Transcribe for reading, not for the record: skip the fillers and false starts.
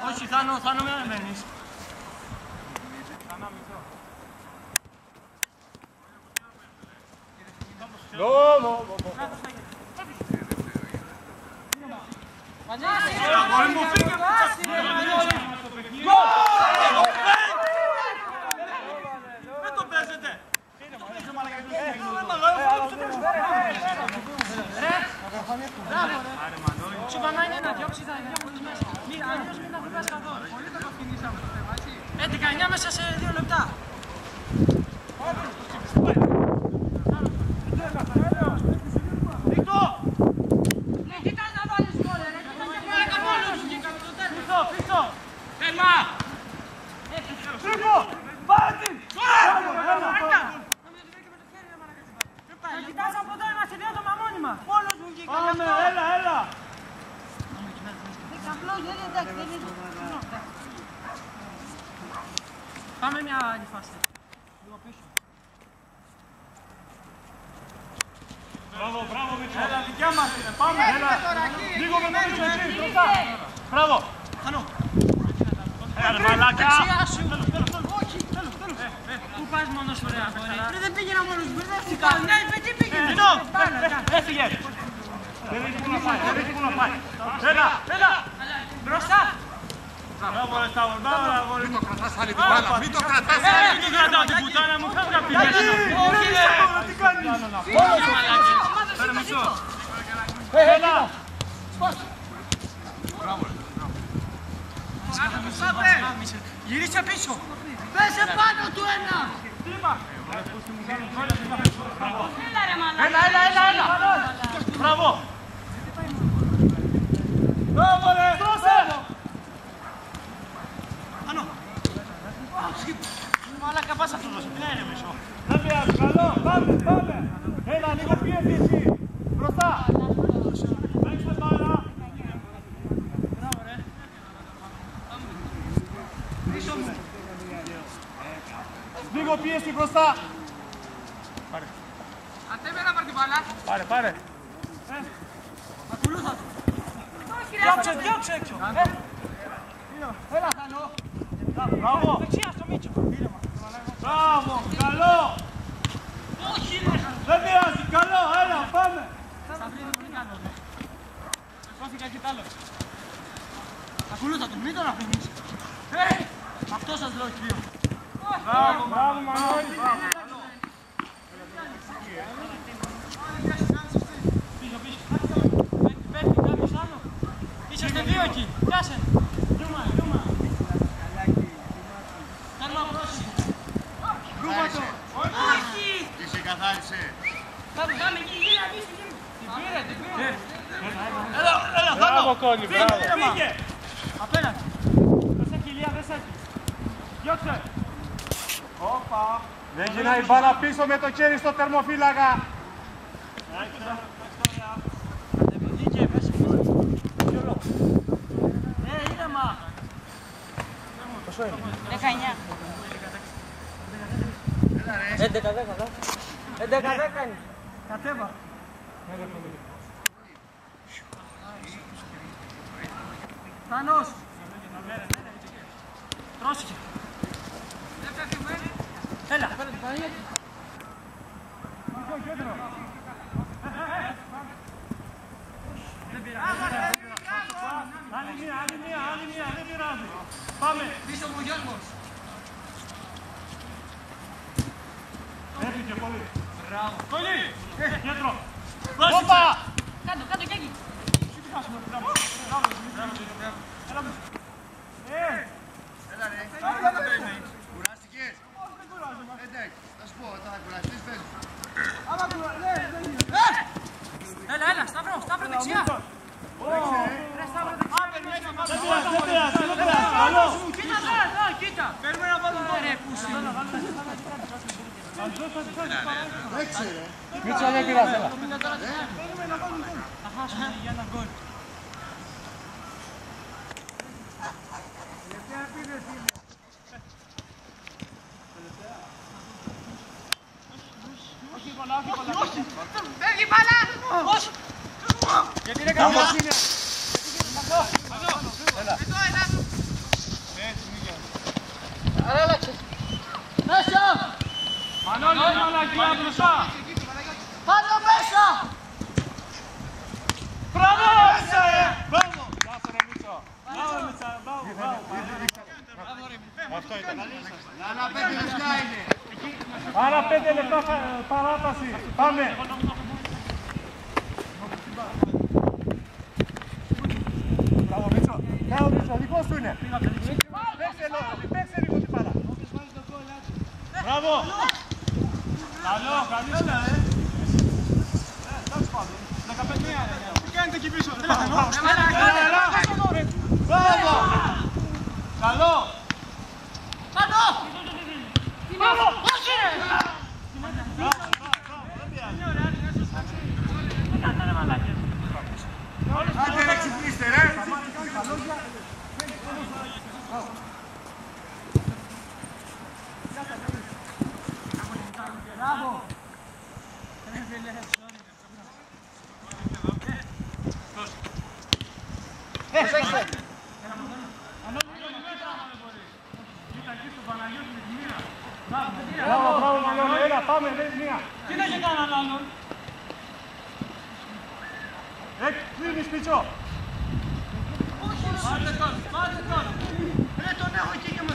Όχι, Θάνο με αναμένεις. Δεν το παίζετε. Τσιμπανά είναι να διώξει τα διώχνεις μέσα. Αλλιώς μην τα χτυπάς καθόλου. Πολύ το κοκκινήσαμε το θέμα, έτσι. 19 μέσα σε 2 λεπτά. Κοιτάς να βάλεις γκολ, ρε. Κοιτάς μόνος σου και κάτω το τέλος. Πίσω. Έλα. Τρίκο! Πάτη! Κοιτάς από εδώ, είμαστε δύο άτομα μόνιμα. Μόνος μου βγήκα. Πάμε, έλα. Απλώς δεν είναι εντάξει, δεν είναι. Πάμε μια άλλη φάση. Λίγο πίσω. Μπράβο, Μίτσο. Έλα, δικιά μας είναι. Πάμε, έλα. Λίγο με το Μίτσο, εσύ, μπροστά. Μπράβο. Χανώ. Έλα, μαλάκα. Όχι, τέλος. Πού πας μόνος σου, ρε αγόρι. Δεν πήγαινα μόνος μου, μπερδεύτηκα. Ναι, τι πήγαινε. Έφυγε. Δεν έχει που να πάει. Έλα. Μπροστά. Μπράβο, ρε Σταύρο, μπράβο. Μην το κρατάς άλλη την μπάλα, μην το κρατάς. Μην το κρατάω την πουτάνα μου, φεύγω απ' τη μέση. Όχι, ρε. Τι κάνεις. Φέρε μισό. Έλα. Γυρίσε πίσω. Πέσε πάνω του ένα. Έλα. Μπράβο. Μπράβο, ρε. Άνω. Μαλάκα, πας αυτό δώσε. Ναι, ρε μισό. Δεν πειράζει, καλό. Πάμε. Έλα, λίγο πίεση εσύ. Μπροστά. Παίξε μπάλα. Μπράβο, ρε. Πίσω μου. Λίγο πίεση μπροστά. Πάρε. Αντέμενα πάρ' την μπάλα. Πάρε. Ακολούθα του. Διώξε έξω. Έλα, Θανό. Μπράβο. Δεξιά στο Μίτσο. Μπράβο, καλό. Όχι, ρε. Δεν πειράζει, καλό. Έλα, πάμε. Σταυρίδη, τι κάνω. Σώθηκα εκεί τ' άλλο. Ακολούθα του, μην τον αφήνεις. Αυτό σας λέω, κύριο. Μπράβο, Μανώλη. Πέφτει κάποιος άλλο. Είσαστε δύο εκεί. Πιάσε. Ρούμα. Καλό, πρόσεχε. Ρούμα το. Όχι. Τι σε καθάρισε. Πάμε εκεί, γύρω πίσω. Την πήρε. Έλα, Μπράβο, Κόνη, μπράβο. Φύγε. Απέναντι. Προσέχει, Ηλία, δεν σέχει. Διώξε. Όπα. Δεν γυρνάει η μπάλα πίσω με το χέρι στο τερμοφύλακα. Ήρεμα. Πόσο είναι? 19. 11-10 είναι. Κατέβα. Θάνος. Πρόσεχε. Έλα. Δεν πειράζει. Άλλη μία, δεν πειράζει. Πάμε. Πίσω μου Γιώργος. Έφυγε πολύ. Μπράβο. Κολλή. Κέντρο. Όπα. Κάτω κι εκεί. Έλα ρε. Κουράστηκες. Εντάξει, θα σου πω, όταν θα κουραστείς πες μου. Έλα, Σταύρο δεξιά. Ρε Σταύρο δεξιά. Δεν πειράζει. Καλό. Κοίτα. Παίρνουμε να βάλουμε ρε πούσι. Έξε ρε. Μίτσο, δεν πειράζει. Θα χάσουμε για ένα γκολ. Όχι! Φεύγει μπάλα! Όχι! Γιατί δεν κάνεις? Έλα. Εδώ, έλα! Πάλι μπροστά. Πάνω μέσα! Μπράβο! Μπράβο! Μπράβο ρε Μίτσο. Μπράβο Μίτσα. Μπράβο. Αυτό ήταν. Άλλα 5 λεπτά είναι. Άρα 5 λεπτά παράταση. Πάμε. Μπράβο Μίτσο. Μπράβο Μίτσο. Δικός του είναι. Παίξε λίγο την παρά. Μπράβο. Καλό. Καλή εντάξει πάντων. 15 είναι. Τι κάνετε εκεί πίσω. Μπράβο. Καλό. Πάνω! Πάνω! Όχι ρε! Άντε ρε ξυπνήστε ρε. Μπράβο! Μπράβο, Μαλώνη, έλα, πάμε, δες μία. Τι να και κάναν άλλον. Κλείνεις πίσω. Πάτε τον. Ρε τον έχω εκεί και με.